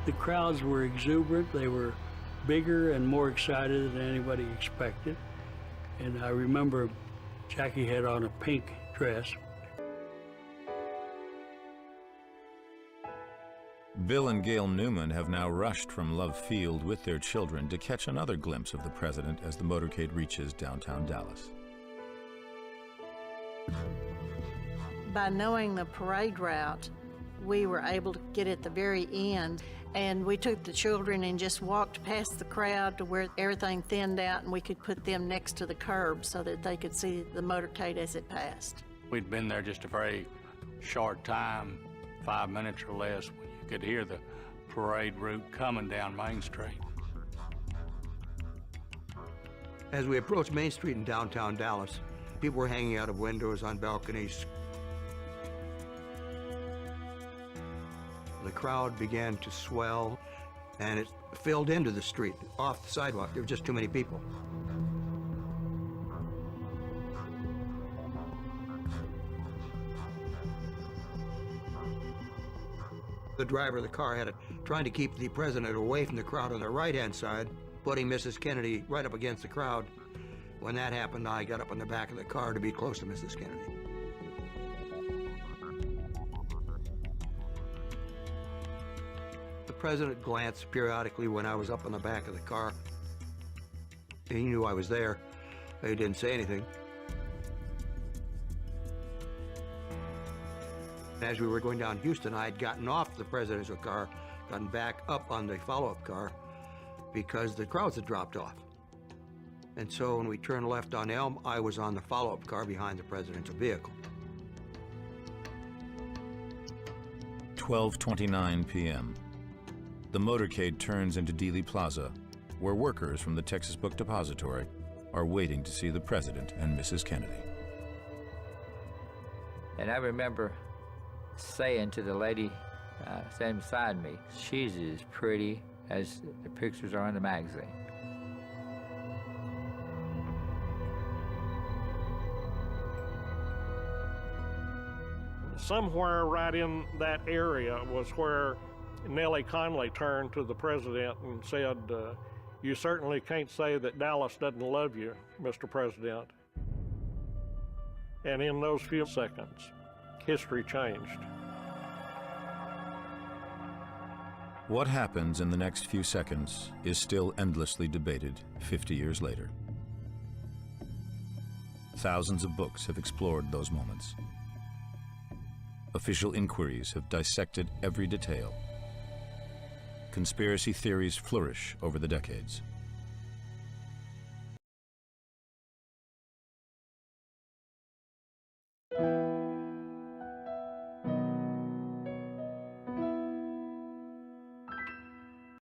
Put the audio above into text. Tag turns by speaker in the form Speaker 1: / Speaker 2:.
Speaker 1: The crowds were exuberant. They were bigger and more excited than anybody expected. And I remember Jackie had on a pink dress.
Speaker 2: Bill and Gail Newman have now rushed from Love Field with their children to catch another glimpse of the president as the motorcade reaches downtown Dallas.
Speaker 3: By knowing the parade route, we were able to get at the very end, and we took the children and just walked past the crowd to where everything thinned out and we could put them next to the curb so that they could see the motorcade as it passed.
Speaker 4: We'd been there just a very short time, 5 minutes or less, when you could hear the parade route coming down Main Street.
Speaker 5: As we approached Main Street in downtown Dallas, people were hanging out of windows on balconies. The crowd began to swell, and it filled into the street, off the sidewalk. There were just too many people. The driver of the car had it trying to keep the president away from the crowd on the right-hand side, putting Mrs. Kennedy right up against the crowd. When that happened, I got up on the back of the car to be close to Mrs. Kennedy. The president glanced periodically when I was up on the back of the car. He knew I was there. He didn't say anything. As we were going down Houston, I had gotten off the presidential car, gotten back up on the follow-up car because the crowds had dropped off. And so when we turned left on Elm, I was on the follow-up car behind the presidential vehicle.
Speaker 2: 12:29 p.m. The motorcade turns into Dealey Plaza, where workers from the Texas Book Depository are waiting to see the president and Mrs. Kennedy.
Speaker 6: And I remember saying to the lady standing beside me, she's as pretty as the pictures are in the magazine.
Speaker 7: Somewhere right in that area was where Nellie Conley turned to the president and said, "You certainly can't say that Dallas doesn't love you, Mr. President." And in those few seconds, history changed.
Speaker 2: What happens in the next few seconds is still endlessly debated 50 years later. Thousands of books have explored those moments. Official inquiries have dissected every detail. Conspiracy theories flourish over the decades.